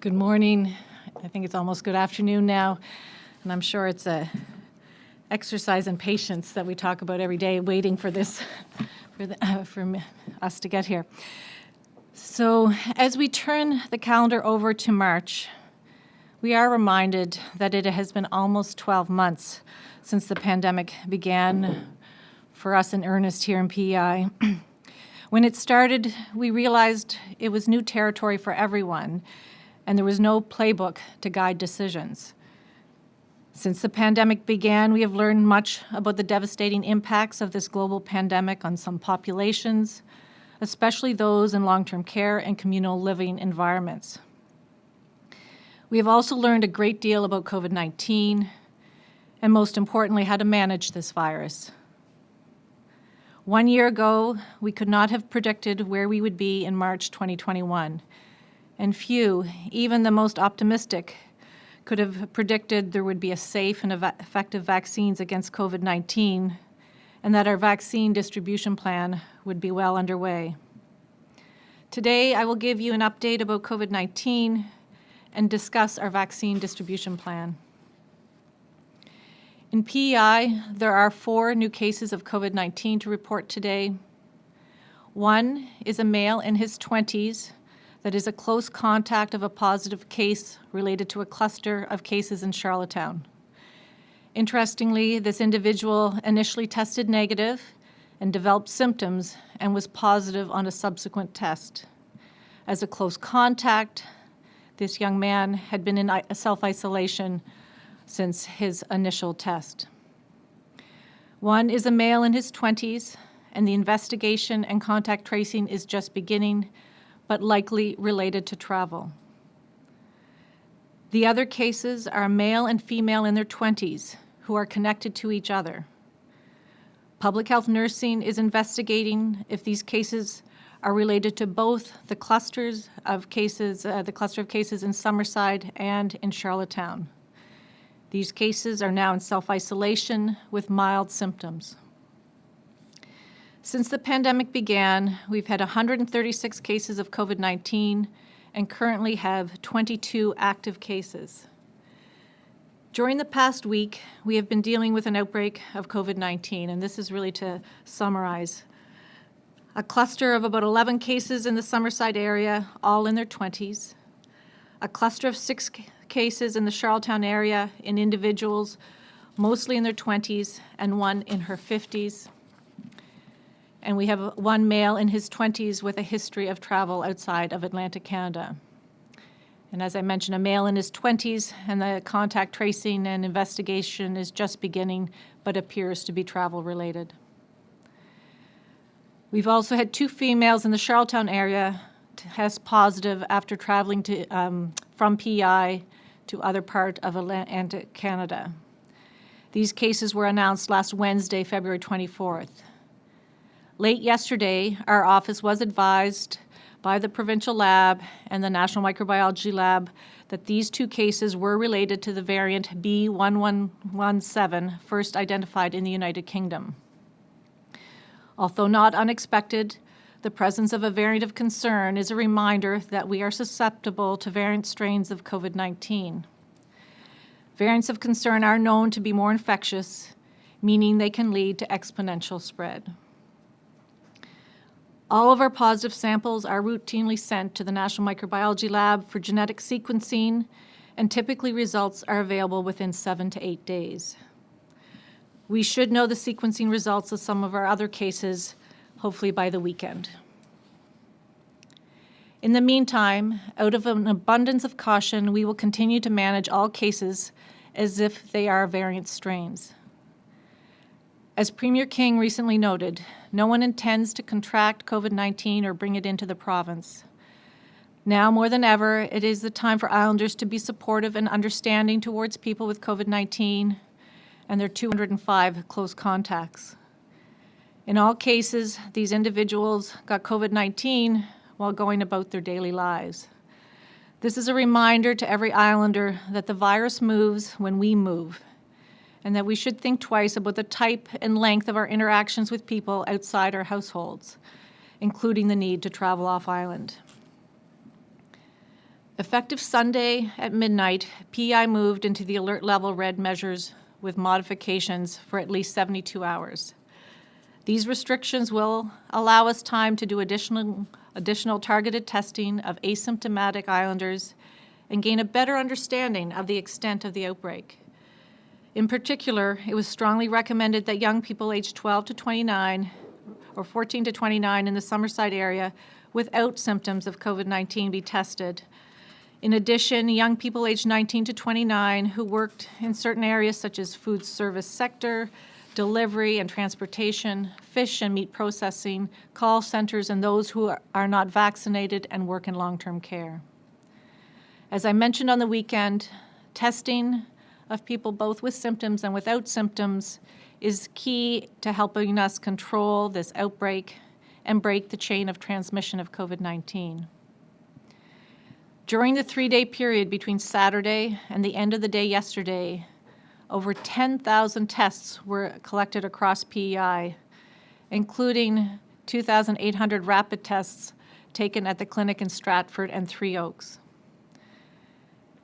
Good morning. I think it's almost good afternoon now, and I'm sure it's a exercise in patience that we talk about every day, waiting for this, for us to get here. So as we turn the calendar over to March, we are reminded that it has been almost 12 months since the pandemic began for us in earnest here in PEI. When it started, we realized it was new territory for everyone, and there was no playbook to guide decisions. Since the pandemic began, we have learned much about the devastating impacts of this global pandemic on some populations, especially those in long-term care and communal living environments. We have also learned a great deal about COVID-19, and most importantly, how to manage this virus. 1 year ago, we could not have predicted where we would be in March 2021. And few, even the most optimistic, could have predicted there would be a safe and effective vaccines against COVID-19 and that our vaccine distribution plan would be well underway. Today, I will give you an update about COVID-19 and discuss our vaccine distribution plan. In PEI, there are 4 new cases of COVID-19 to report today. One is a male in his 20s that is a close contact of a positive case related to a cluster of cases in Charlottetown. Interestingly, this individual initially tested negative and developed symptoms and was positive on a subsequent test. As a close contact, this young man had been in self-isolation since his initial test. One is a male in his 20s, and the investigation and contact tracing is just beginning, but likely related to travel. The other cases are a male and female in their 20s who are connected to each other. Public health nursing is investigating if these cases are related to both the cluster of cases in Summerside and in Charlottetown. These cases are now in self-isolation with mild symptoms. Since the pandemic began, we've had 136 cases of COVID-19 and currently have 22 active cases. During the past week, we have been dealing with an outbreak of COVID-19, and this is really to summarize. A cluster of about 11 cases in the Summerside area, all in their 20s. A cluster of 6 cases in the Charlottetown area in individuals, mostly in their 20s, and one in her 50s. And we have one male in his 20s with a history of travel outside of Atlantic Canada. And as I mentioned, a male in his 20s, and the contact tracing and investigation is just beginning, but appears to be travel-related. We've also had 2 females in the Charlottetown area test positive after traveling from PEI to other part of Atlantic Canada. These cases were announced last Wednesday, February 24th. Late yesterday, our office was advised by the provincial lab and the National Microbiology Lab that these 2 cases were related to the variant B1117 first identified in the United Kingdom. Although not unexpected, the presence of a variant of concern is a reminder that we are susceptible to variant strains of COVID-19. Variants of concern are known to be more infectious, meaning they can lead to exponential spread. All of our positive samples are routinely sent to the National Microbiology Lab for genetic sequencing, and typically results are available within 7 to 8 days. We should know the sequencing results of some of our other cases, hopefully by the weekend. In the meantime, out of an abundance of caution, we will continue to manage all cases as if they are variant strains. As Premier King recently noted, no one intends to contract COVID-19 or bring it into the province. Now more than ever, it is the time for Islanders to be supportive and understanding towards people with COVID-19 and their 205 close contacts. In all cases, these individuals got COVID-19 while going about their daily lives. This is a reminder to every Islander that the virus moves when we move, and that we should think twice about the type and length of our interactions with people outside our households, including the need to travel off-island. Effective Sunday at midnight, PEI moved into the alert level red measures with modifications for at least 72 hours. These restrictions will allow us time to do additional targeted testing of asymptomatic islanders and gain a better understanding of the extent of the outbreak. In particular, it was strongly recommended that young people aged 12 to 29 or 14 to 29 in the Summerside area without symptoms of COVID-19 be tested. In addition, young people aged 19 to 29 who worked in certain areas such as food service sector, delivery and transportation, fish and meat processing, call centers, and those who are not vaccinated and work in long-term care. As I mentioned on the weekend, testing of people both with symptoms and without symptoms is key to helping us control this outbreak and break the chain of transmission of COVID-19. During the 3-day period between Saturday and the end of the day yesterday, over 10,000 tests were collected across PEI, including 2,800 rapid tests taken at the clinic in Stratford and Three Oaks.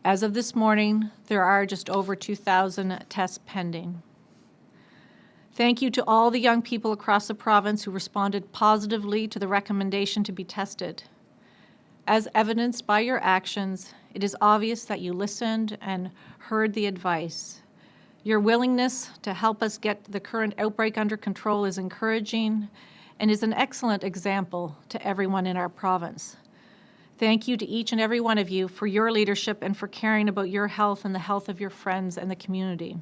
As of this morning, there are just over 2,000 tests pending. Thank you to all the young people across the province who responded positively to the recommendation to be tested. As evidenced by your actions, it is obvious that you listened and heard the advice. Your willingness to help us get the current outbreak under control is encouraging and is an excellent example to everyone in our province. Thank you to each and every one of you for your leadership and for caring about your health and the health of your friends and the community.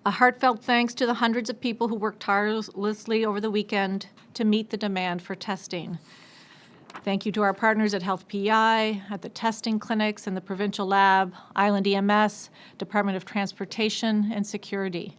A heartfelt thanks to the hundreds of people who worked tirelessly over the weekend to meet the demand for testing. Thank you to our partners at Health PEI, at the testing clinics and the provincial lab, Island EMS, Department of Transportation and Security.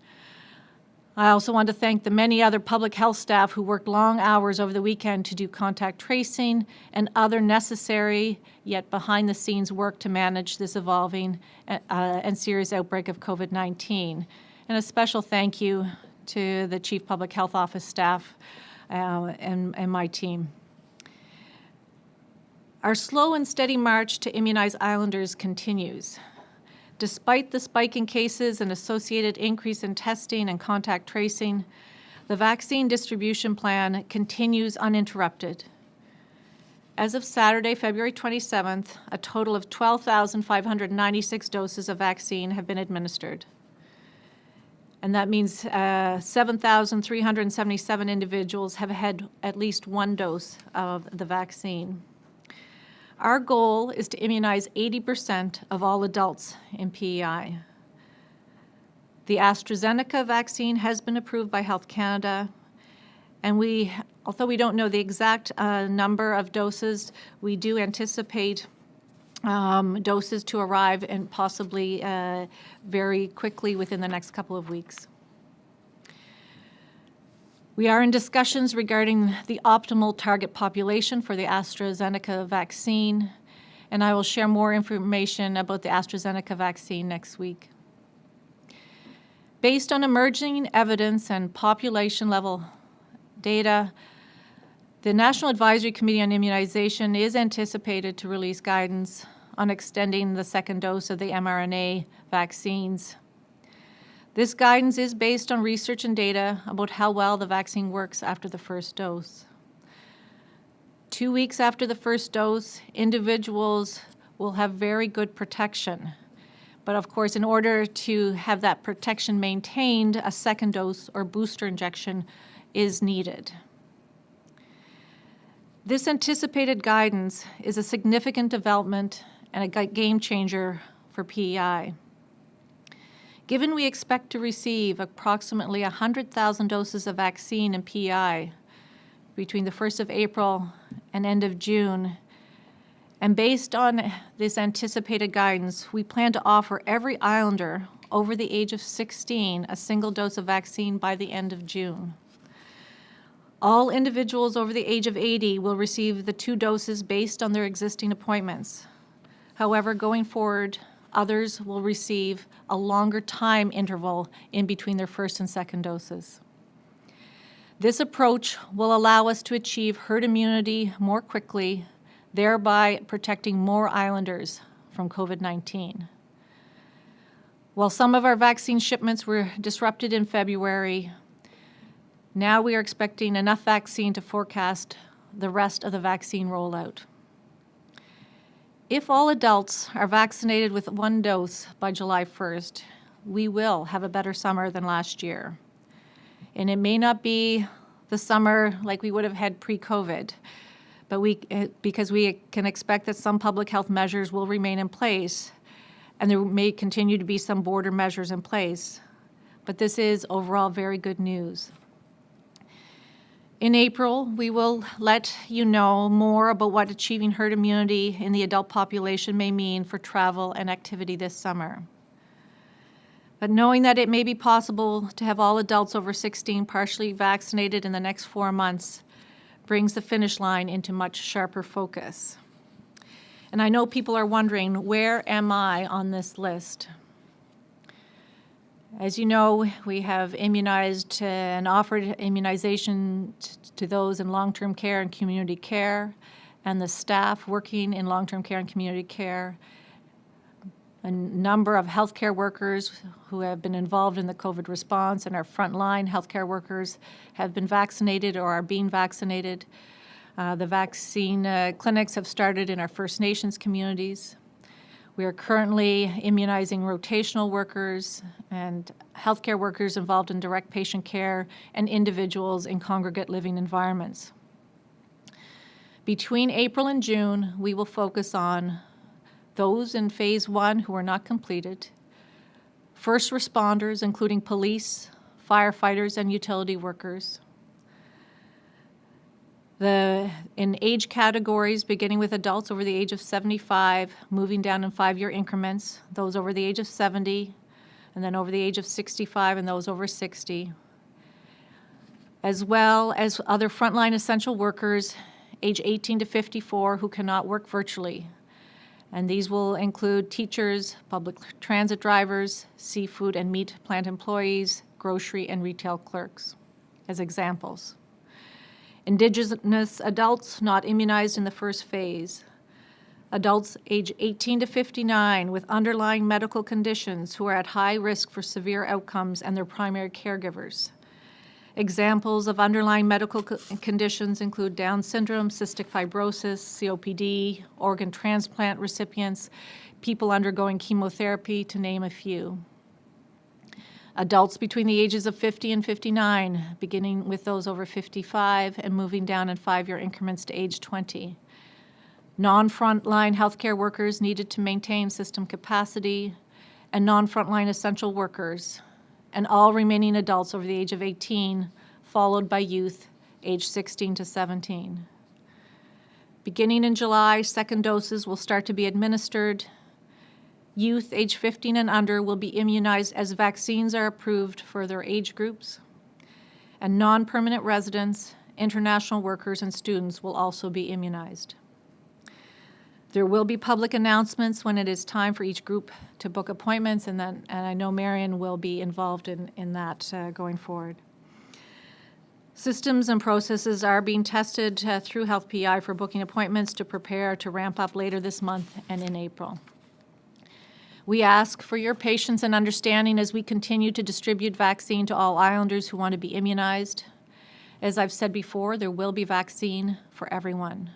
I also want to thank the many other public health staff who worked long hours over the weekend to do contact tracing and other necessary yet behind-the-scenes work to manage this evolving and serious outbreak of COVID-19. And a special thank you to the Chief Public Health Office staff and my team. Our slow and steady march to immunize islanders continues. Despite the spike in cases and associated increase in testing and contact tracing, the vaccine distribution plan continues uninterrupted. As of Saturday, February 27th, a total of 12,596 doses of vaccine have been administered. And that means 7,377 individuals have had at least one dose of the vaccine. Our goal is to immunize 80% of all adults in PEI. The AstraZeneca vaccine has been approved by Health Canada, and although we don't know the exact number of doses, we do anticipate doses to arrive and possibly very quickly within the next couple of weeks. We are in discussions regarding the optimal target population for the AstraZeneca vaccine, and I will share more information about the AstraZeneca vaccine next week. Based on emerging evidence and population-level data, the National Advisory Committee on Immunization is anticipated to release guidance on extending the second dose of the mRNA vaccines. This guidance is based on research and data about how well the vaccine works after the first dose. 2 weeks after the first dose, individuals will have very good protection. But of course, in order to have that protection maintained, a second dose or booster injection is needed. This anticipated guidance is a significant development and a game changer for PEI. Given we expect to receive approximately 100,000 doses of vaccine in PEI between the 1st of April and end of June, and based on this anticipated guidance, we plan to offer every islander over the age of 16 a single dose of vaccine by the end of June. All individuals over the age of 80 will receive the 2 doses based on their existing appointments. However, going forward, others will receive a longer time interval in between their first and second doses. This approach will allow us to achieve herd immunity more quickly thereby protecting more islanders from COVID-19. While some of our vaccine shipments were disrupted in February, now we are expecting enough vaccine to forecast the rest of the vaccine rollout. If all adults are vaccinated with 1 dose by July 1st, we will have a better summer than last year. And it may not be the summer like we would have had pre-COVID, but because we can expect that some public health measures will remain in place, and there may continue to be some border measures in place. But this is overall very good news. In April, we will let you know more about what achieving herd immunity in the adult population may mean for travel and activity this summer. But knowing that it may be possible to have all adults over 16 partially vaccinated in the next 4 months brings the finish line into much sharper focus. And I know people are wondering, where am I on this list? As you know, we have immunized and offered immunization to those in long-term care and community care, and the staff working in long-term care and community care. A number of healthcare workers who have been involved in the COVID response, and our frontline healthcare workers have been vaccinated or are being vaccinated. The vaccine clinics have started in our First Nations communities. We are currently immunizing rotational workers and healthcare workers involved in direct patient care and individuals in congregate living environments. Between April and June, we will focus on those in Phase 1 who are not completed, first responders, including police, firefighters, and utility workers. In age categories, beginning with adults over the age of 75, moving down in 5-year increments, those over the age of 70, and then over the age of 65, and those over 60, as well as other frontline essential workers, age 18 to 54, who cannot work virtually. And these will include teachers, public transit drivers, seafood and meat plant employees, grocery and retail clerks, as examples. Indigenous adults not immunized in the first phase. Adults age 18 to 59 with underlying medical conditions who are at high risk for severe outcomes and their primary caregivers. Examples of underlying medical conditions include Down syndrome, cystic fibrosis, COPD, organ transplant recipients, people undergoing chemotherapy, to name a few. Adults between the ages of 50 and 59, beginning with those over 55 and moving down in 5-year increments to age 20. Non-frontline healthcare workers needed to maintain system capacity, and non-frontline essential workers, and all remaining adults over the age of 18, followed by youth age 16 to 17. Beginning in July, second doses will start to be administered. Youth age 15 and under will be immunized as vaccines are approved for their age groups. And non-permanent residents, international workers, and students will also be immunized. There will be public announcements when it is time for each group to book appointments, and I know Marion will be involved in that going forward. Systems and processes are being tested through Health PI for booking appointments to prepare to ramp up later this month and in April. We ask for your patience and understanding as we continue to distribute vaccine to all islanders who want to be immunized. As I've said before, there will be vaccine for everyone.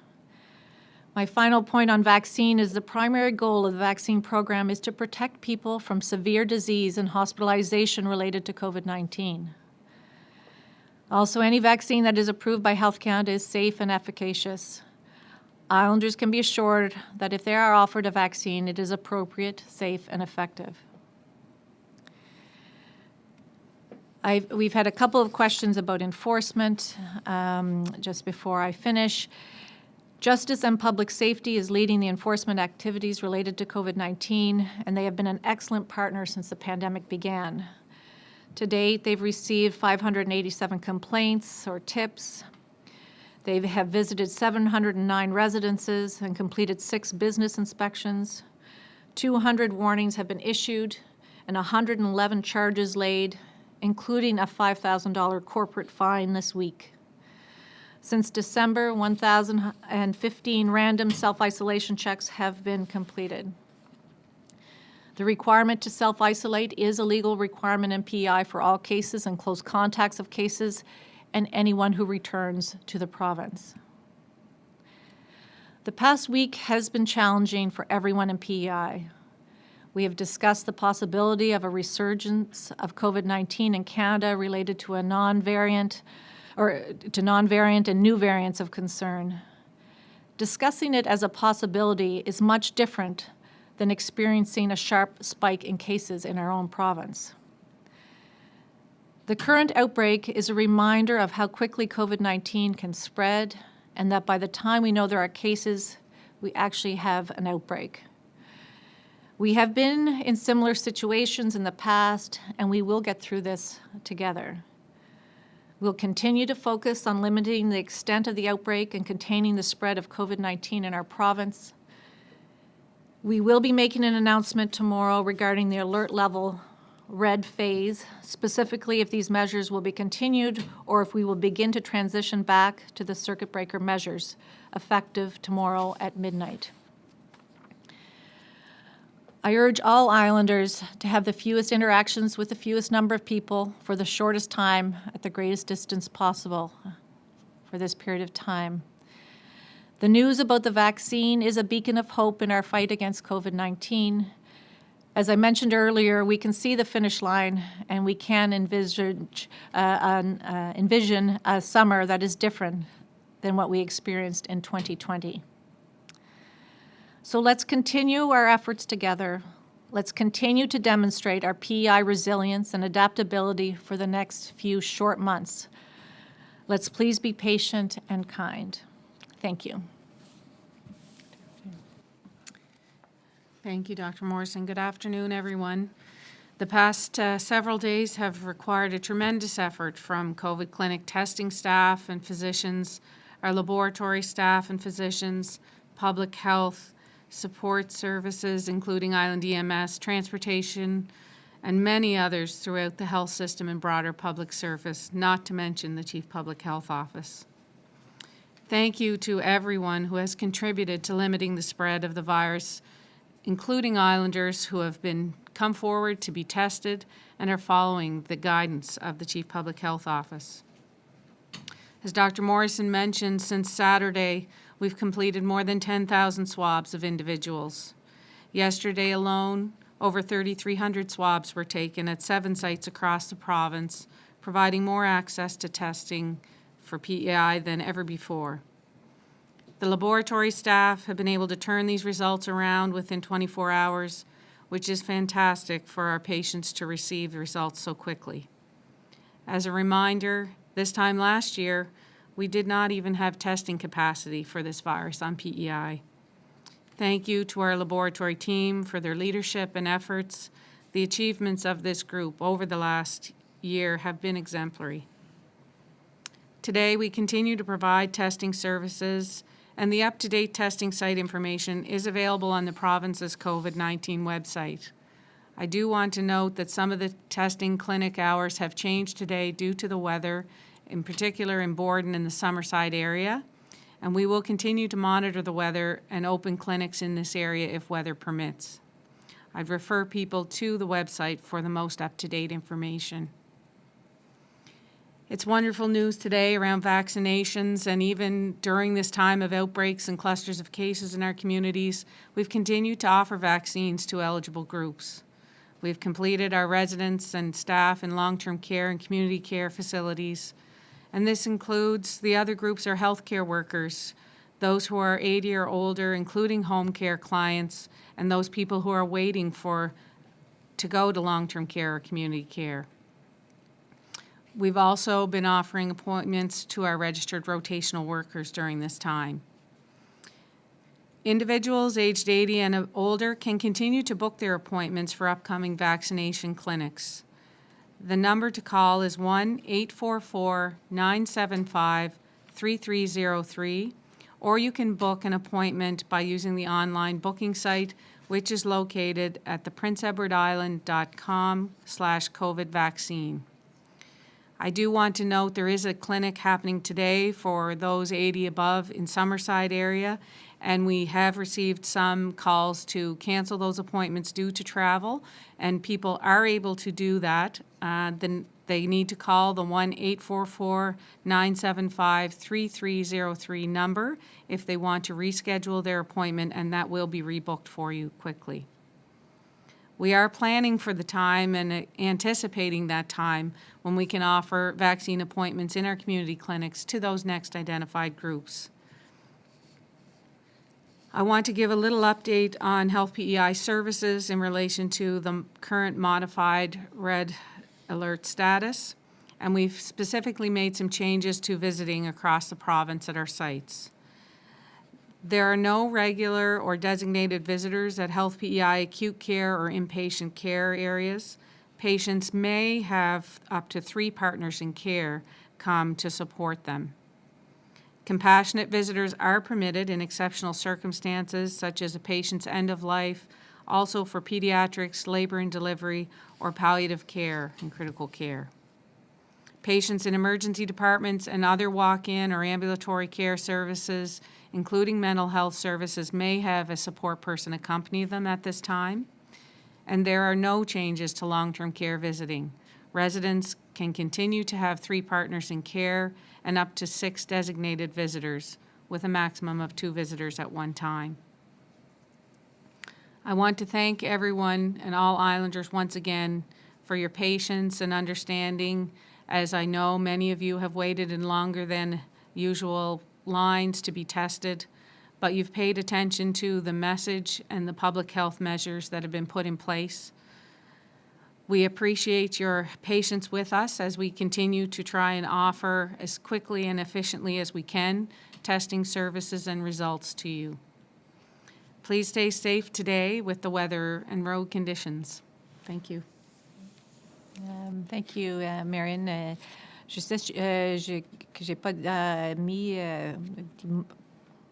My final point on vaccine is the primary goal of the vaccine program is to protect people from severe disease and hospitalization related to COVID-19. Also, any vaccine that is approved by Health Canada is safe and efficacious. Islanders can be assured that if they are offered a vaccine, it is appropriate, safe, and effective. We've had a couple of questions about enforcement just before I finish. Justice and Public Safety is leading the enforcement activities related to COVID-19, and they have been an excellent partner since the pandemic began. To date, they've received 587 complaints or tips. They have visited 709 residences and completed 6 business inspections. 200 warnings have been issued and 111 charges laid, including a $5,000 corporate fine this week. Since December, 1,015 random self-isolation checks have been completed. The requirement to self-isolate is a legal requirement in PEI for all cases and close contacts of cases and anyone who returns to the province. The past week has been challenging for everyone in PEI. We have discussed the possibility of a resurgence of COVID-19 in Canada related to a non-variant and new variants of concern. Discussing it as a possibility is much different than experiencing a sharp spike in cases in our own province. The current outbreak is a reminder of how quickly COVID-19 can spread, and that by the time we know there are cases, we actually have an outbreak. We have been in similar situations in the past, and we will get through this together. We'll continue to focus on limiting the extent of the outbreak and containing the spread of COVID-19 in our province. We will be making an announcement tomorrow regarding the alert level red phase, specifically if these measures will be continued or if we will begin to transition back to the circuit breaker measures, effective tomorrow at midnight. I urge all islanders to have the fewest interactions with the fewest number of people for the shortest time at the greatest distance possible for this period of time. The news about the vaccine is a beacon of hope in our fight against COVID-19. As I mentioned earlier, we can see the finish line and we can envision a summer that is different than what we experienced in 2020. So let's continue our efforts together. Let's continue to demonstrate our PEI resilience and adaptability for the next few short months. Let's please be patient and kind. Thank you. Thank you, Dr. Morrison. Good afternoon, everyone. The past several days have required a tremendous effort from COVID clinic testing staff and physicians, our laboratory staff and physicians, public health, support services, including Island EMS, transportation, and many others throughout the health system and broader public service, not to mention the Chief Public Health Office. Thank you to everyone who has contributed to limiting the spread of the virus, including Islanders who have come forward to be tested and are following the guidance of the Chief Public Health Office. As Dr. Morrison mentioned, since Saturday, we've completed more than 10,000 swabs of individuals. Yesterday alone, over 3,300 swabs were taken at 7 sites across the province, providing more access to testing for PEI than ever before. The laboratory staff have been able to turn these results around within 24 hours, which is fantastic for our patients to receive the results so quickly. As a reminder, this time last year, we did not even have testing capacity for this virus on PEI. Thank you to our laboratory team for their leadership and efforts. The achievements of this group over the last year have been exemplary. Today, we continue to provide testing services, and the up-to-date testing site information is available on the province's COVID-19 website. I do want to note that some of the testing clinic hours have changed today due to the weather, in particular in Borden and the Summerside area, and we will continue to monitor the weather and open clinics in this area if weather permits. I'd refer people to the website for the most up-to-date information. It's wonderful news today around vaccinations, and even during this time of outbreaks and clusters of cases in our communities, we've continued to offer vaccines to eligible groups. We've completed our residents and staff in long-term care and community care facilities, and this includes the other groups are healthcare workers, those who are 80 or older, including home care clients, and those people who are waiting to go to long-term care or community care. We've also been offering appointments to our registered rotational workers during this time. Individuals aged 80 and older can continue to book their appointments for upcoming vaccination clinics. The number to call is 1-844-975-3303, or you can book an appointment by using the online booking site, which is located at the princeedwardisland.ca/covidvaccine. I do want to note there is a clinic happening today for those 80 above in Summerside area, and we have received some calls to cancel those appointments due to travel, and people are able to do that. Then they need to call the 1-844-975-3303 number if they want to reschedule their appointment, and that will be rebooked for you quickly. We are planning for the time and anticipating that time when we can offer vaccine appointments in our community clinics to those next identified groups. I want to give a little update on Health PEI services in relation to the current modified red alert status, and we've specifically made some changes to visiting across the province at our sites. There are no regular or designated visitors at Health PEI acute care or inpatient care areas. Patients may have up to 3 partners in care come to support them. Compassionate visitors are permitted in exceptional circumstances, such as a patient's end of life, also for pediatrics, labor and delivery, or palliative care and critical care. Patients in emergency departments and other walk-in or ambulatory care services, including mental health services, may have a support person accompany them at this time. And there are no changes to long-term care visiting. Residents can continue to have 3 partners in care and up to 6 designated visitors, with a maximum of 2 visitors at one time. I want to thank everyone and all Islanders once again for your patience and understanding, as I know many of you have waited in longer than usual lines to be tested, but you've paid attention to the message and the public health measures that have been put in place. We appreciate your patience with us as we continue to try and offer as quickly and efficiently as we can testing services and results to you. Please stay safe today with the weather and road conditions. Thank you. Thank you, Marion. Je sais que j'ai pas mis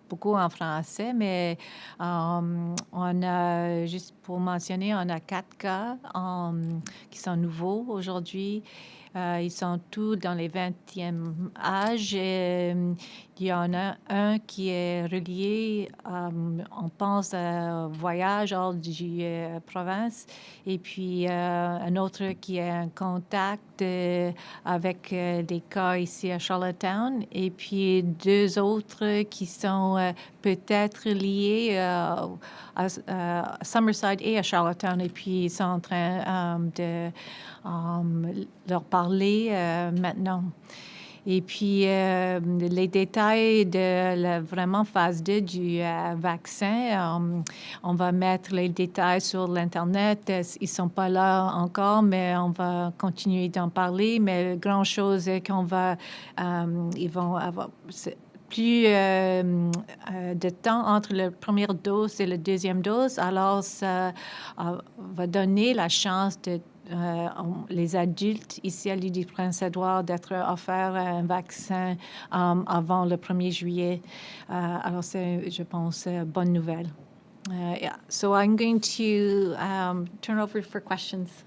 beaucoup en français, mais on a, juste pour mentionner, on a 4 cas qui sont nouveaux aujourd'hui. Ils sont tous dans les 20e âge. Il y en a un qui est relié, on pense, à voyage hors du province, et puis un autre qui est en contact avec des cas ici à Charlottetown, et puis 2 autres qui sont peut-être liés à Summerside et à Charlottetown, et puis ils sont en train de leur parler maintenant. Et puis, les détails de la vraiment phase 2 du vaccin, on va mettre les détails sur l'Internet. Ils ne sont pas là encore, mais on va continuer d'en parler. Mais grand-chose est qu'on va, ils vont avoir plus de temps entre la première dose et la deuxième dose. Alors, ça va donner la chance de les adultes ici à l'île du Prince-Édouard d'être offerts un vaccin avant le 1er juillet. Alors, c'est, je pense, une bonne nouvelle. Yeah. So I'm going to turn over for questions.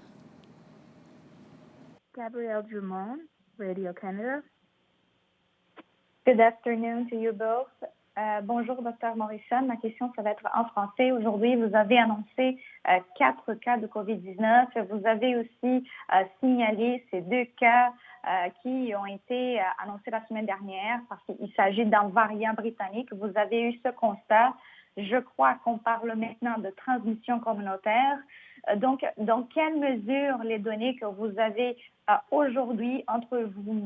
Gabrielle Drummond, Radio Canada. Good afternoon to you both. Bonjour, Dr. Morrison. Ma question, ça va être en français. Aujourd'hui, vous avez annoncé 4 cas de COVID-19. Vous avez aussi signalé ces 2 cas qui ont été annoncés la semaine dernière parce qu'il s'agit d'un variant britannique. Vous avez eu ce constat. Je crois qu'on parle maintenant de transmission communautaire. Donc, dans quelle mesure les données que vous avez aujourd'hui entre vous,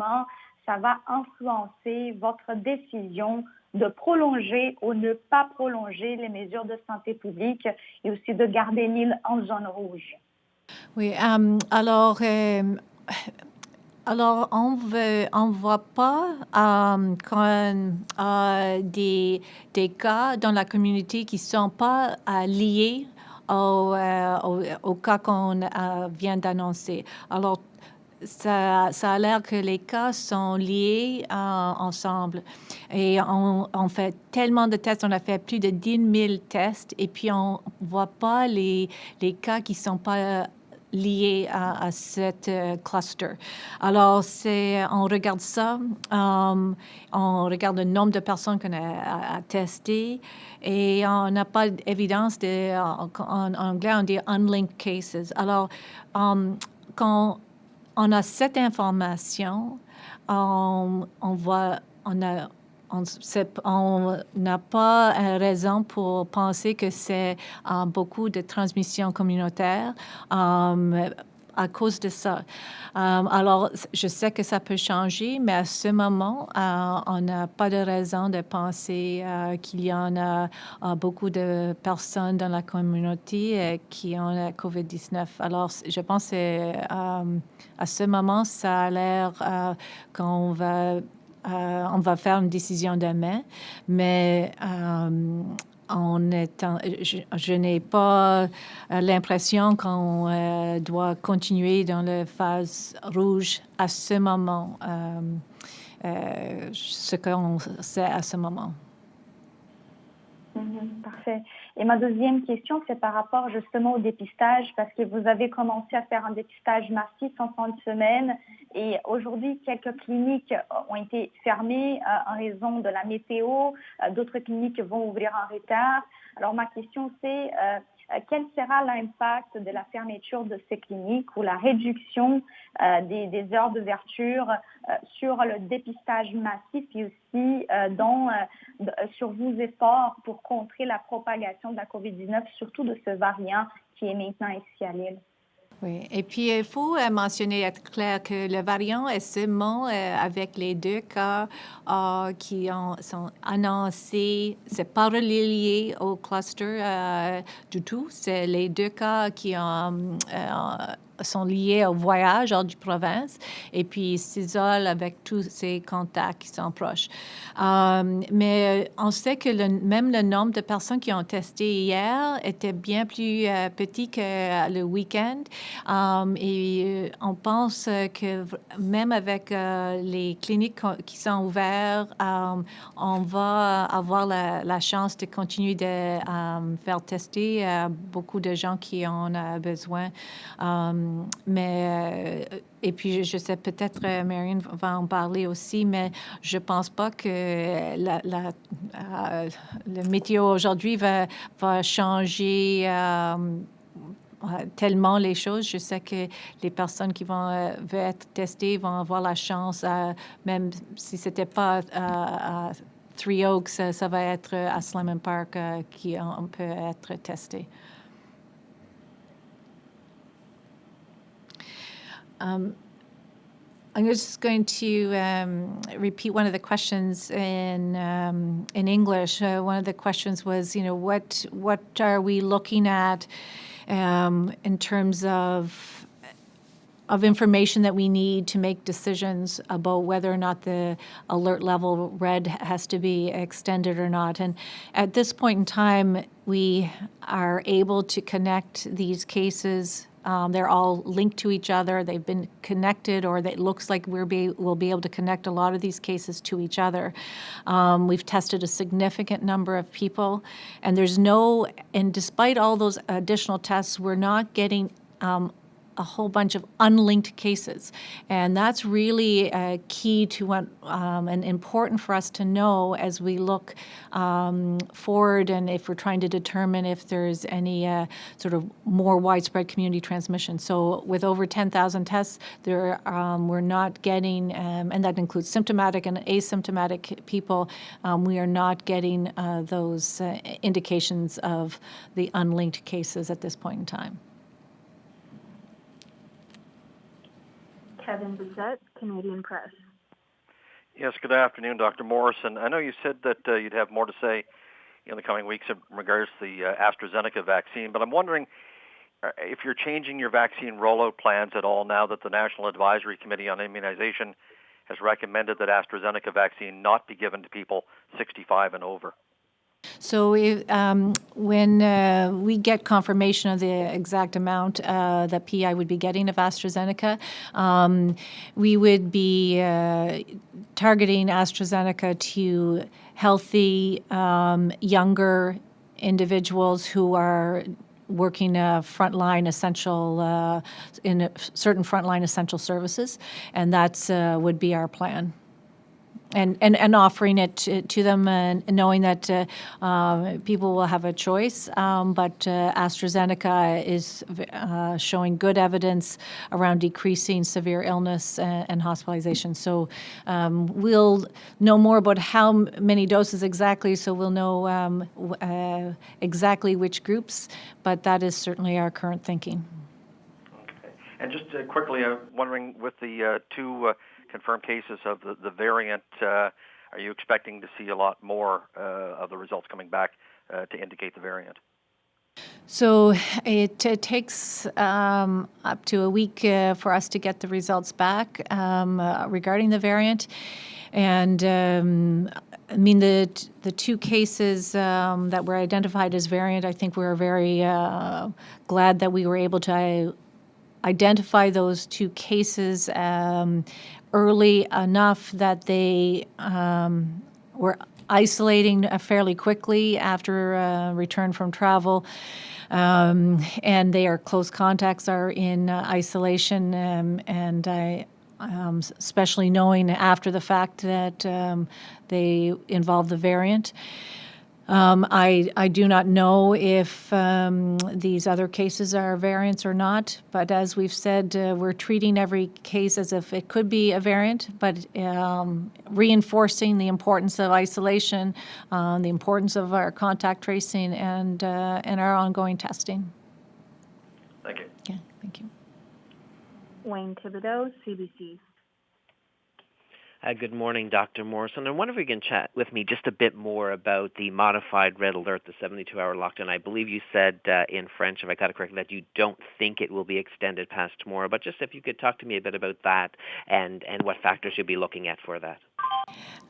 ça va influencer votre décision de prolonger ou ne pas prolonger les mesures de santé publique et aussi de garder l'île en zone rouge? Oui, alors on ne voit pas des cas dans la communauté qui ne sont pas liés au cas qu'on vient d'annoncer. Alors, ça a l'air que les cas sont liés ensemble. Et on fait tellement de tests, on a fait plus de 10 000 tests, et puis on ne voit pas les cas qui ne sont pas liées à cette cluster. Alors, on regarde ça, on regarde le nombre de personnes qu'on a testées et on n'a pas d'évidence en anglais, on dit unlinked cases. Alors, quand on a cette information, on n'a pas raison pour penser que c'est beaucoup de transmission communautaire à cause de ça. Alors, je sais que ça peut changer, mais à ce moment, on n'a pas de raison de penser qu'il y en a beaucoup de personnes dans la communauté qui ont la COVID-19. Alors, je pense que à ce moment, ça a l'air qu'on va on va faire une décision demain, mais je n'ai pas l'impression qu'on doit continuer dans la phase rouge à ce moment, ce qu'on sait à ce moment. Parfait. Et ma deuxième question, c'est par rapport justement au dépistage, parce que vous avez commencé à faire un dépistage massif en fin de semaine et aujourd'hui, quelques cliniques ont été fermées en raison de la météo, d'autres cliniques vont ouvrir en retard. Alors ma question, c'est quel sera l'impact de la fermeture de ces cliniques ou la réduction des heures d'ouverture sur le dépistage massif et aussi sur vos efforts pour contrer la propagation de la COVID-19, surtout de ce variant qui est maintenant ici à l'île? Oui, et puis il faut mentionner, être clair, que le variant est seulement avec les 2 cas qui sont annoncés. C'est pas relié au cluster du tout. C'est les 2 cas qui sont liés au voyage hors du province et puis s'isolent avec tous ces contacts qui sont proches. Mais on sait que même le nombre de personnes qui ont testé hier était bien plus petit que le week-end. Et on pense que même avec les cliniques qui sont ouvertes, on va avoir la chance de continuer de faire tester beaucoup de gens qui en ont besoin. Et puis, je sais peut-être, Marion va en parler aussi, mais je pense pas que le météo aujourd'hui va changer tellement les choses. Je sais que les personnes qui veulent être testées vont avoir la chance, même si c'était pas à Three Oaks, ça va être à Sliman Park on peut être testé. I'm just going to repeat one of the questions in English. One of the questions was, what are we looking at in terms of information that we need to make decisions about whether or not the alert level red has to be extended or not. And at this point in time, we are able to connect these cases. They're all linked to each other. They've been connected, or it looks like we'll be able to connect a lot of these cases to each other. We've tested a significant number of people, and despite all those additional tests, we're not getting a whole bunch of unlinked cases. And that's really key to what and important for us to know as we look forward and if we're trying to determine if there's any sort of more widespread community transmission. So with over 10,000 tests, we're not getting, and that includes symptomatic and asymptomatic people, we are not getting those indications of the unlinked cases at this point in time. Kevin Bissett, Canadian Press. Yes, good afternoon, Dr. Morrison. I know you said that you'd have more to say in the coming weeks in regards to the AstraZeneca vaccine, but I'm wondering if you're changing your vaccine rollout plans at all now that the National Advisory Committee on Immunization has recommended that AstraZeneca vaccine not be given to people 65 and over. So when we get confirmation of the exact amount that PI would be getting of AstraZeneca, we would be targeting AstraZeneca to healthy, younger individuals who are working frontline essential in certain frontline essential services, and that's would be our plan. And offering it to them, and knowing that people will have a choice. But AstraZeneca is showing good evidence around decreasing severe illness and hospitalization. So we'll know more about how many doses exactly, so we'll know exactly which groups, but that is certainly our current thinking. Okay. And just quickly, wondering with the two confirmed cases of the variant, are you expecting to see a lot more of the results coming back to indicate the variant? So it takes up to a week for us to get the results back regarding the variant. And I mean, the two cases that were identified as variant, I think we're very glad that we were able to identify those two cases early enough that they were isolating fairly quickly after return from travel. And they are close contacts, are in isolation, and I, especially knowing after the fact that they involve the variant. I do not know if these other cases are variants or not, but as we've said, we're treating every case as if it could be a variant, but reinforcing the importance of isolation, the importance of our contact tracing, and our ongoing testing. Thank you. Okay, thank you. Wayne Thibodeau, CBC. Good morning, Dr. Morrison. I wonder if you can chat with me just a bit more about the modified red alert, the 72-hour lockdown. I believe you said in French, if I got it correctly, that you don't think it will be extended past tomorrow. But just if you could talk to me a bit about that and what factors you'll be looking at for that.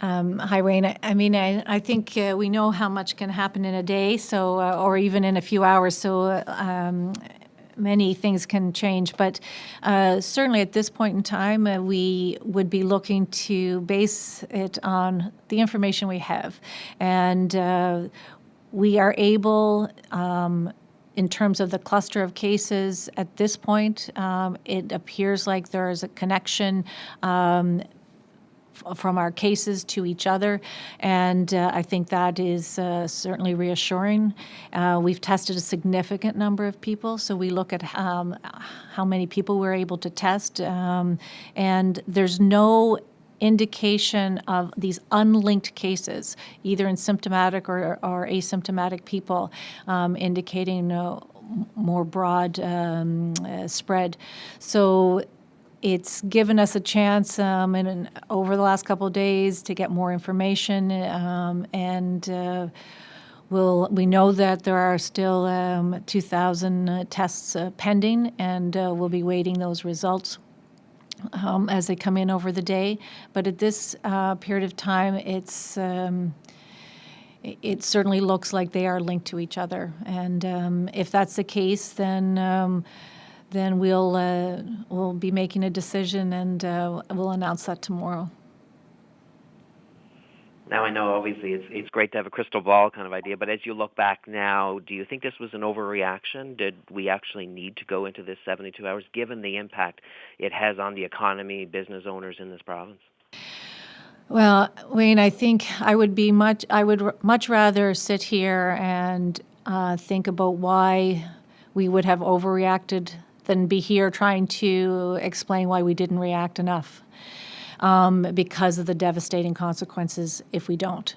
Hi, Wayne. I mean, I think we know how much can happen in a day, so or even in a few hours. So many things can change, but certainly at this point in time, we would be looking to base it on the information we have. And we are able, in terms of the cluster of cases at this point, it appears like there is a connection from our cases to each other, and I think that is certainly reassuring. We've tested a significant number of people, so we look at how many people we're able to test, and there's no indication of these unlinked cases, either in symptomatic or asymptomatic people, indicating more broad spread. So it's given us a chance over the last couple of days to get more information, and we know that there are still 2,000 tests pending, and we'll be waiting those results as they come in over the day. But at this period of time, it certainly looks like they are linked to each other, and if that's the case, then we'll be making a decision, and we'll announce that tomorrow. Now, I know obviously it's great to have a crystal ball kind of idea, but as you look back now, do you think this was an overreaction? Did we actually need to go into this 72 hours, given the impact it has on the economy, business owners in this province? Well, Wayne, I think I would much rather sit here and think about why we would have overreacted than be here trying to explain why we didn't react enough, because of the devastating consequences if we don't.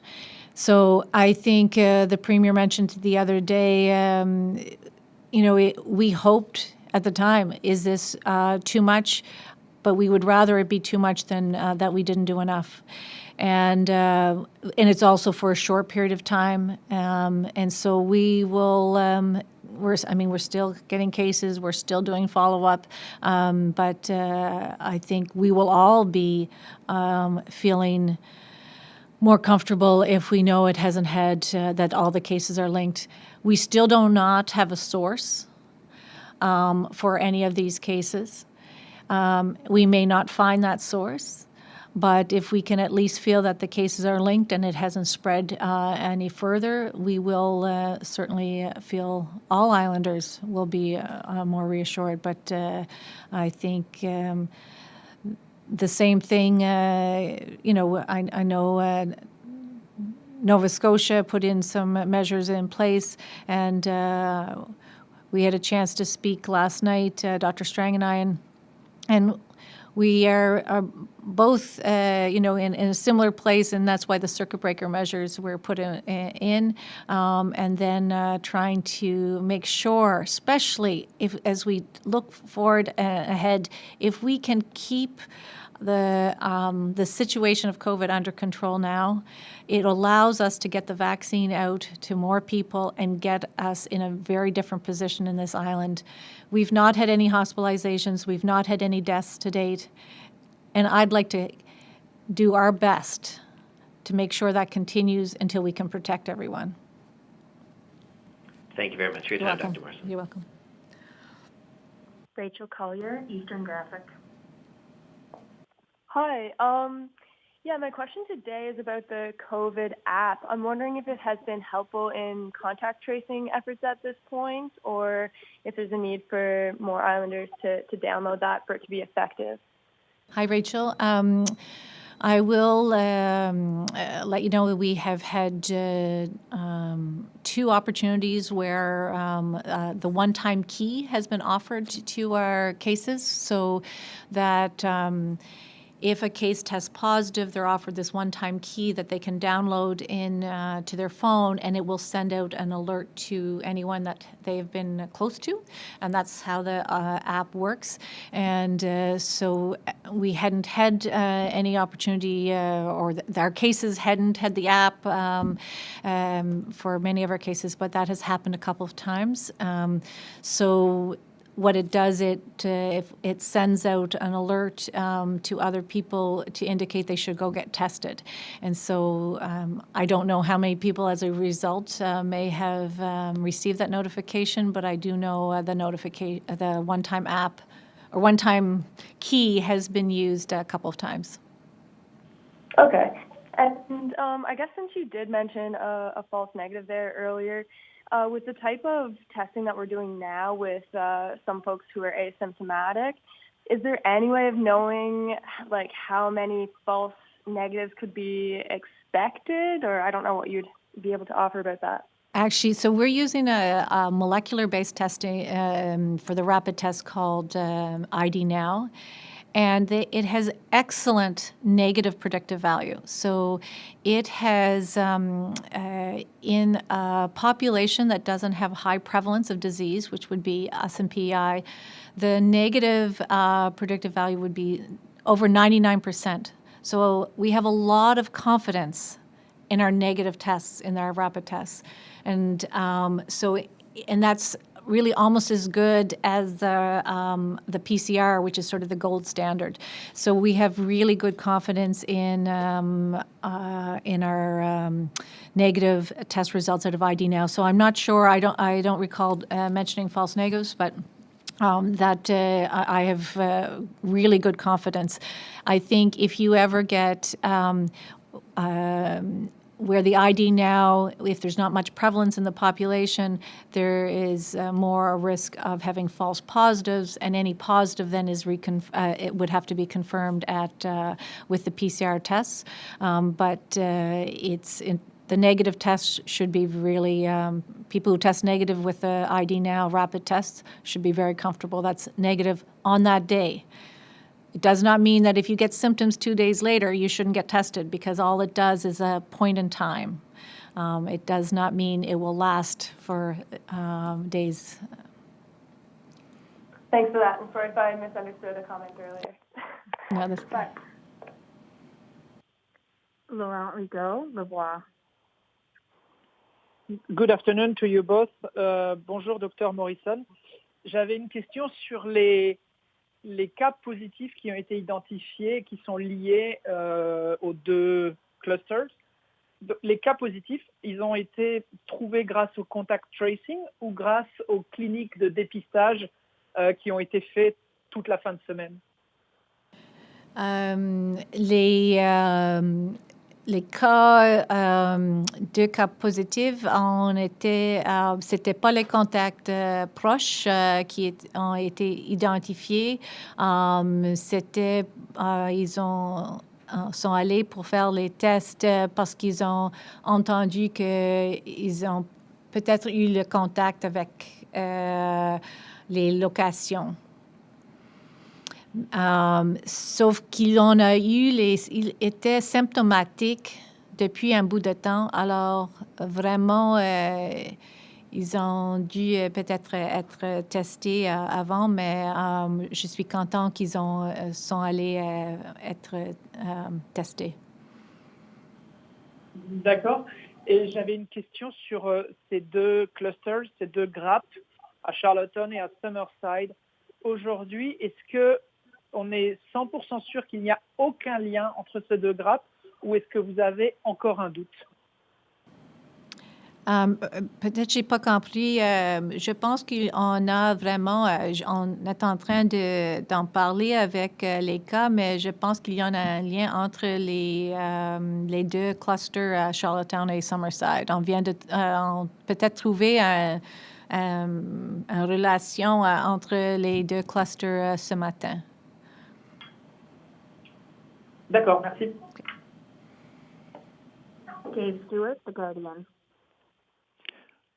So I think the Premier mentioned the other day, we hoped at the time, is this too much? But we would rather it be too much than that we didn't do enough. And it's also for a short period of time. And so we will, we're still getting cases, we're still doing follow-up, but I think we will all be feeling more comfortable if we know it hasn't had, that all the cases are linked. We still do not have a source for any of these cases. We may not find that source, But if we can at least feel that the cases are linked and it hasn't spread any further, we will certainly feel all islanders will be more reassured. But I think the same thing, I know Nova Scotia put in some measures in place, and we had a chance to speak last night, Dr. Strang and I, and we are both, in a similar place, and that's why the circuit breaker measures were put in, and then trying to make sure, especially as we look forward ahead, if we can keep the situation of COVID under control now, it allows us to get the vaccine out to more people and get us in a very different position in this island. We've not had any hospitalizations. We've not had any deaths to date. And I'd like to do our best to make sure that continues until we can protect everyone. Thank you very much for your time, Dr. Morrison. You're welcome. Rachel Collier, Eastern Graphic. Hi. My question today is about the COVID app. I'm wondering if it has been helpful in contact tracing efforts at this point, or if there's a need for more islanders to download that for it to be effective. Hi, Rachel. I will let you know that we have had 2 opportunities where the one-time key has been offered to our cases, so that if a case tests positive, they're offered this one-time key that they can download in to their phone, and it will send out an alert to anyone that they've been close to, and that's how the app works. And so we hadn't had any opportunity, or our cases hadn't had the app for many of our cases, but that has happened a couple of times. So what it does, if it sends out an alert to other people to indicate they should go get tested. And so I don't know how many people as a result may have received that notification, but I do know the one-time app or one-time key has been used a couple of times. Okay. And I guess since you did mention a false negative there earlier, with the type of testing that we're doing now with some folks who are asymptomatic, is there any way of knowing like how many false negatives could be expected? Or I don't know what you'd be able to offer about that. Actually, so we're using a molecular-based testing for the rapid test called ID Now. And it has excellent negative predictive value. So it has, in a population that doesn't have high prevalence of disease, which would be us and PEI, the negative predictive value would be over 99%. So we have a lot of confidence in our negative tests, in our rapid tests. And and that's really almost as good as the PCR, which is sort of the gold standard. So we have really good confidence in our negative test results out of ID Now. So I'm not sure. I don't recall mentioning false negatives, but I have really good confidence. I think if you ever get where the ID Now, if there's not much prevalence in the population, there is more a risk of having false positives, and any positive then is it would have to be confirmed with the PCR tests. But the negative tests should be really, people who test negative with the ID Now rapid tests should be very comfortable. That's negative on that day. It does not mean that if you get symptoms 2 days later, you shouldn't get tested, because all it does is a point in time. It does not mean it will last for days. Thanks for that. I'm sorry if I misunderstood a comment earlier. No, that's Bye. Laurent Rigaud, Le Bois. Good afternoon to you both. Bonjour, Dr. Morrison. J'avais une question sur les cas positifs qui ont été identifiés, qui sont liés aux 2 clusters. Les cas positifs, ils ont été trouvés grâce au contact tracing ou grâce aux cliniques de dépistage qui ont été faites toute la fin de semaine? Les cas, deux cas positifs ont été, c'était pas les contacts proches qui ont été identifiés. C'était, ils sont allés pour faire les tests parce qu'ils ont entendu qu'ils ont peut-être eu le contact avec les locations. Sauf qu'il en a eu, il était symptomatique depuis un bout de temps. Alors, vraiment, ils ont dû peut-être être testés avant, mais je suis content qu'ils sont allés être testés. D'accord. Et j'avais une question sur ces deux clusters, ces deux grappes, à Charlottetown et à Summerside. Aujourd'hui, est-ce que on est 100% sûr qu'il n'y a aucun lien entre ces deux grappes ou est-ce que vous avez encore un doute? Peut-être j'ai pas compris. Je pense qu'on a vraiment, on est en train d'en parler avec les cas, mais je pense qu'il y en a un lien entre les deux clusters à Charlottetown et Summerside. On vient de peut-être trouver une relation entre les deux clusters ce matin. D'accord, merci. Dave Stewart, The Guardian.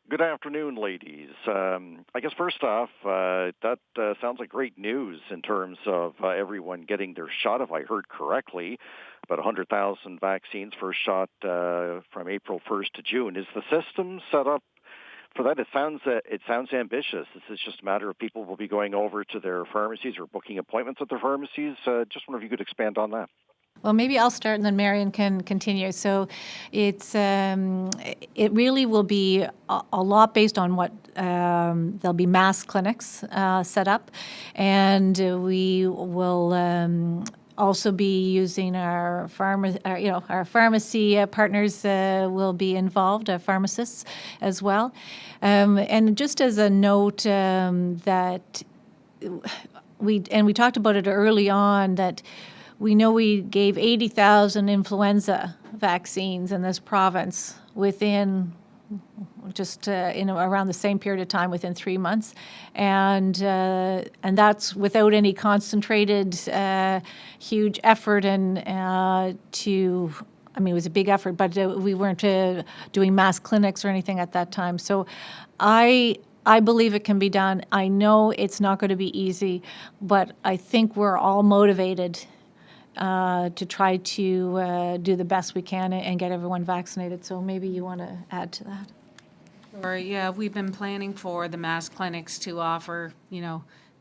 Good afternoon, ladies. I guess first off, that sounds like great news in terms of everyone getting their shot, if I heard correctly. About 100,000 vaccines first shot from April 1st to June. Is the system set up for that? It sounds ambitious. This is just a matter of people will be going over to their pharmacies or booking appointments at their pharmacies. Just wonder if you could expand on that. Well, maybe I'll start and then Marion can continue. So it's it really will be a lot based on what there'll be mass clinics set up, and we will also be using our pharmacy partners will be involved, pharmacists as well. And just as a note that we talked about it early on that. We know we gave 80,000 influenza vaccines in this province within just around the same period of time, within 3 months, and that's without any concentrated huge effort and to. I mean, it was a big effort, but we weren't doing mass clinics or anything at that time. So, I believe it can be done. I know it's not going to be easy, but I think we're all motivated. To try to do the best we can and get everyone vaccinated. So maybe you want to add to that. Or, yeah, we've been planning for the mass clinics to offer,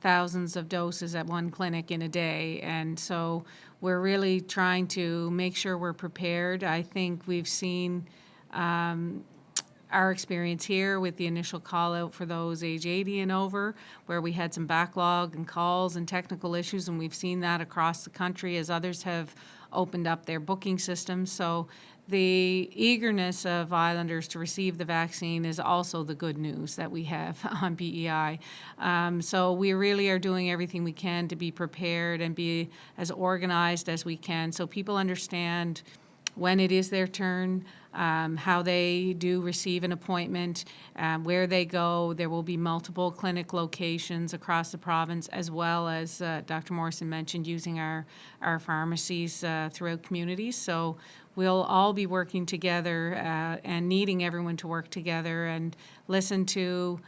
thousands of doses at one clinic in a day. And so we're really trying to make sure we're prepared. I think we've seen our experience here with the initial call out for those age 80 and over, where we had some backlog and calls and technical issues, and we've seen that across the country as others have opened up their booking systems. So the eagerness of Islanders to receive the vaccine is also the good news that we have on BEI. So we really are doing everything we can to be prepared and be as organized as we can so people understand when it is their turn, how they do receive an appointment, where they go. There will be multiple clinic locations across the province, as well as Dr. Morrison mentioned, using our pharmacies throughout communities. So we'll all be working together and needing everyone to work together and listen to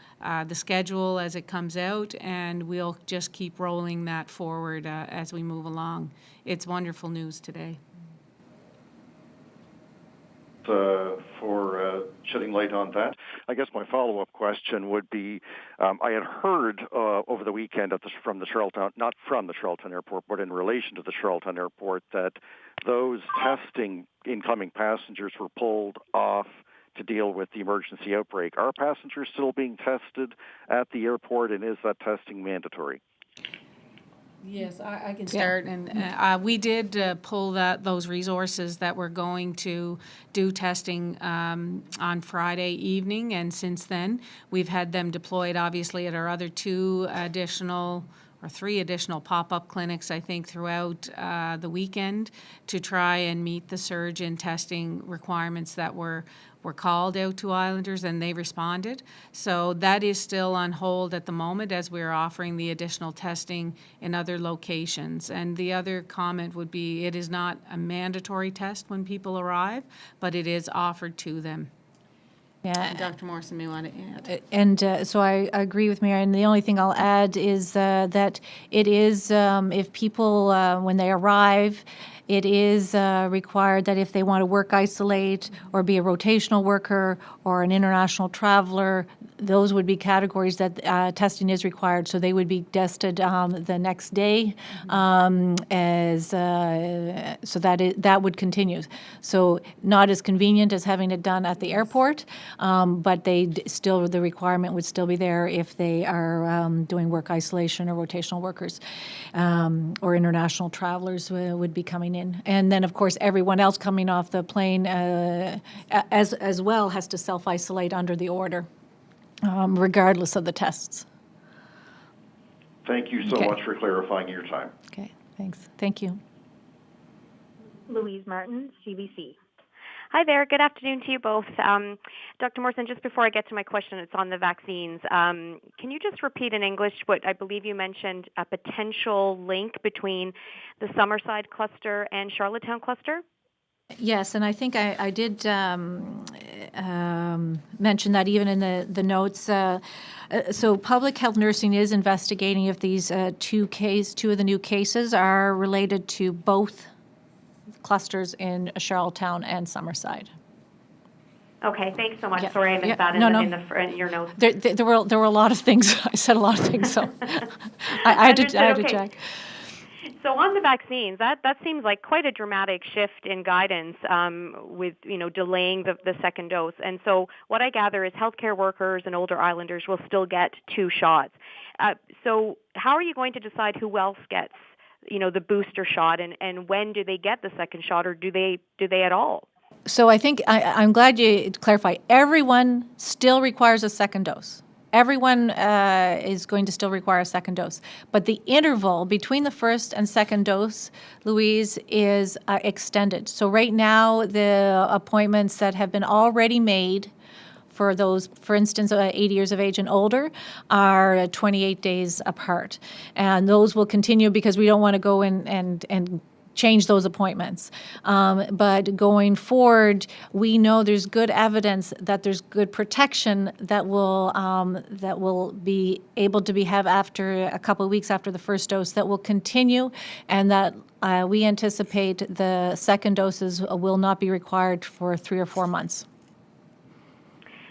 the schedule as it comes out, and we'll just keep rolling that forward as we move along. It's wonderful news today. For shedding light on that. I guess my follow-up question would be, I had heard over the weekend from the Charlottetown, not from the Charlottetown Airport, but in relation to the Charlottetown Airport, that those testing incoming passengers were pulled off to deal with the emergency outbreak. Are passengers still being tested at the airport, and is that testing mandatory? Yes, I can start. And we did pull those resources that were going to do testing on Friday evening, and since then we've had them deployed, obviously, at our other two additional 3 additional pop-up clinics, I think, throughout the weekend to try and meet the surge in testing requirements that were called out to Islanders, and they responded. So that is still on hold at the moment as we're offering the additional testing in other locations. And the other comment would be it is not a mandatory test when people arrive, but it is offered to them. Yeah. Dr. Morrison may want to add. And so I agree with Mary. And the only thing I'll add is that it is, if people, when they arrive, it is required that if they want to work isolate or be a rotational worker or an international traveler, those would be categories that testing is required. So they would be tested the next day, so that would continue. So not as convenient as having it done at the airport, but the requirement would still be there if they are doing work isolation or rotational workers, or international travelers would be coming in. And then, of course, everyone else coming off the plane as well has to self-isolate under the order, regardless of the tests. Thank you so much for clarifying your time. Okay, thanks. Thank you. Louise Martin, CBC. Hi there. Good afternoon to you both. Dr. Morrison, just before I get to my question, it's on the vaccines. Can you just repeat in English what I believe you mentioned, a potential link between the Summerside cluster and Charlottetown cluster? Yes, and I think I did mention that even in the notes. So public health nursing is investigating if these two of the new cases are related to both clusters in Charlottetown and Summerside. Okay, thanks so much. Yeah. Sorry I missed that in your notes. There were a lot of things. I said a lot of things, so I had to check. So on the vaccines, that seems like quite a dramatic shift in guidance with delaying the second dose. And so what I gather is healthcare workers and older Islanders will still get 2 shots. So how are you going to decide who else gets the booster shot, and when do they get the second shot, or do they at all? So I think I'm glad you clarified. Everyone still requires a second dose. Everyone is going to still require a second dose. But the interval between the first and second dose, Louise, is extended. So right now, the appointments that have been already made for those, for instance, 80 years of age and older, are 28 days apart. And those will continue because we don't want to go in and change those appointments. But going forward, we know there's good evidence that there's good protection that will be able to have after a couple of weeks after the first dose, that will continue, and that we anticipate the second doses will not be required for 3 or 4 months.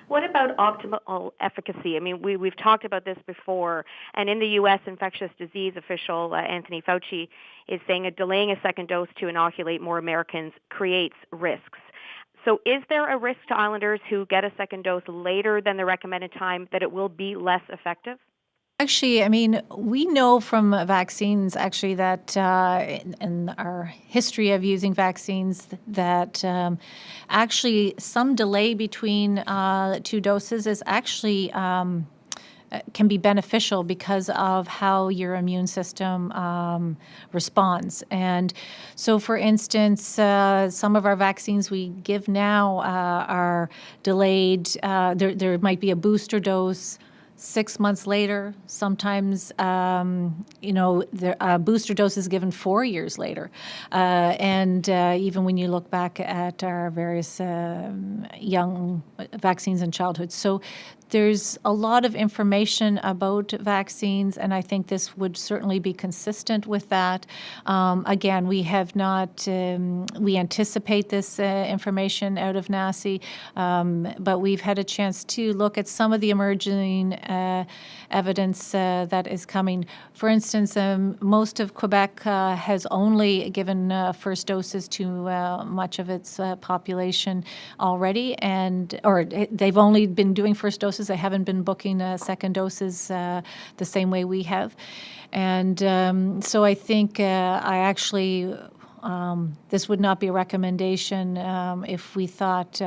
What about optimal efficacy? I mean, we've talked about this before, and in the U.S. infectious disease official Anthony Fauci is saying delaying a second dose to inoculate more Americans creates risks. So is there a risk to Islanders who get a second dose later than the recommended time that it will be less effective? Actually, I mean, we know from vaccines, actually, that in our history of using vaccines, that actually some delay between 2 doses is actually can be beneficial because of how your immune system responds. And so, for instance, some of our vaccines we give now are delayed. There might be a booster dose 6 months later. Sometimes, the booster dose is given 4 years later. And even when you look back at our various young vaccines in childhood. So there's a lot of information about vaccines, and I think this would certainly be consistent with that. Again, we have not, we anticipate this information out of NACI, but we've had a chance to look at some of the emerging evidence that is coming. For instance, most of Quebec has only given first doses to much of its population already, or they've only been doing first doses. They haven't been booking second doses the same way we have. And so I think this would not be a recommendation if we thought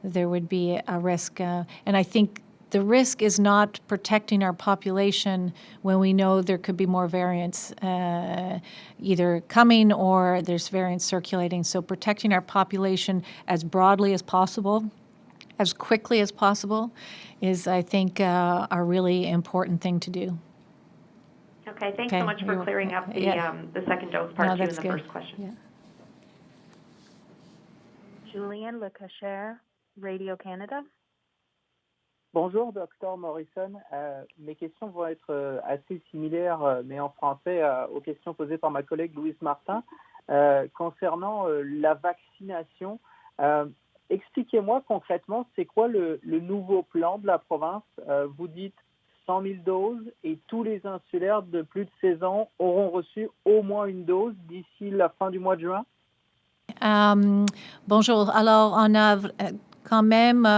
there would be a risk. And I think the risk is not protecting our population when we know there could be more variants either coming or there's variants circulating. So protecting our population as broadly as possible, as quickly as possible, is, I think, a really important thing to do. Okay, thanks Okay, so much for clearing up the second dose part 2 in the first question. Yeah. Julianne Lecachère, Radio Canada. Bonjour, Dr Morrison. Mes questions vont être assez similaires, mais en français, aux questions posées par ma collègue Louise Martin. Concernant la vaccination, expliquez-moi concrètement, c'est quoi le nouveau plan de la province? Vous dites 100 000 doses et tous les insulaires de plus de 16 ans auront reçu au moins une dose d'ici la fin du mois de juin? Bonjour. Alors, on a quand même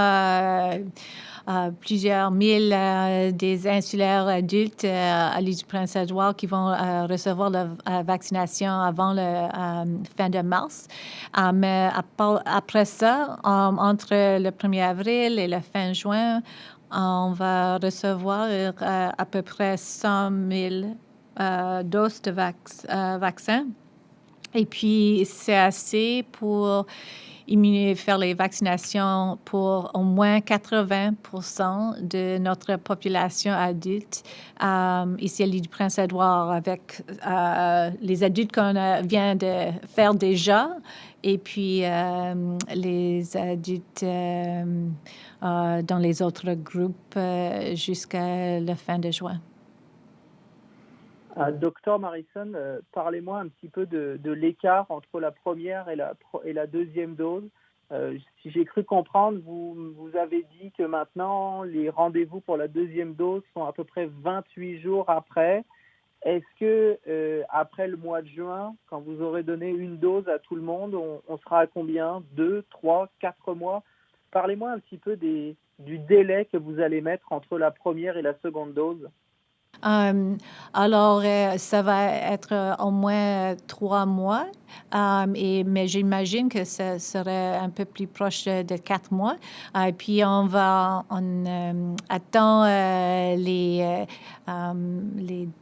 plusieurs mille des insulaires adultes à l'île du Prince-Édouard qui vont recevoir la vaccination avant la fin de mars. Mais après ça, entre le 1er avril et la fin juin, on va recevoir à peu près 100 000 doses de vaccins. Et puis, c'est assez pour faire les vaccinations pour au moins 80% de notre population adulte ici à l'île du Prince-Édouard, avec les adultes qu'on vient de faire déjà et puis les adultes dans les autres groupes jusqu'à la fin de juin. Docteur Morrison, parlez-moi un petit peu de l'écart entre la première et la deuxième dose. Si j'ai cru comprendre, vous avez dit que maintenant, les rendez-vous pour la deuxième dose sont à peu près 28 jours après. Est-ce que après le mois de juin, quand vous aurez donné une dose à tout le monde, on sera à combien? 2, 3, 4 mois? Parlez-moi un petit peu du délai que vous allez mettre entre la première et la seconde dose. Alors, ça va être au moins 3 mois, mais j'imagine que ça serait un peu plus proche de 4 mois. Et puis, on attend les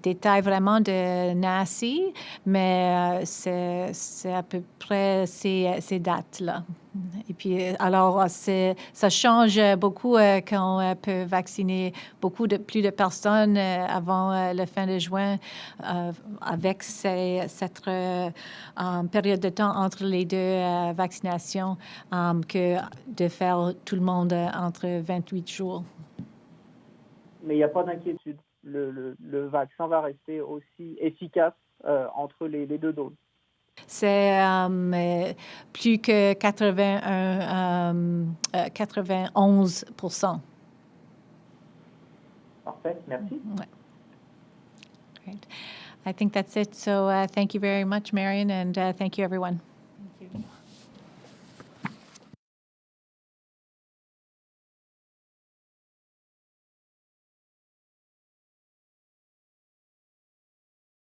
détails vraiment de NACI, mais c'est à peu près ces dates-là. Et puis, alors, ça change beaucoup quand on peut vacciner plus de personnes avant la fin de juin avec cette période de temps entre les deux vaccinations que de faire tout le monde entre 28 jours. Mais il n'y a pas d'inquiétude. Le vaccin va rester aussi efficace entre les deux doses. C'est plus que 91%. Parfait, merci. Great. I think that's it. So thank you very much, Marion, and thank you, everyone.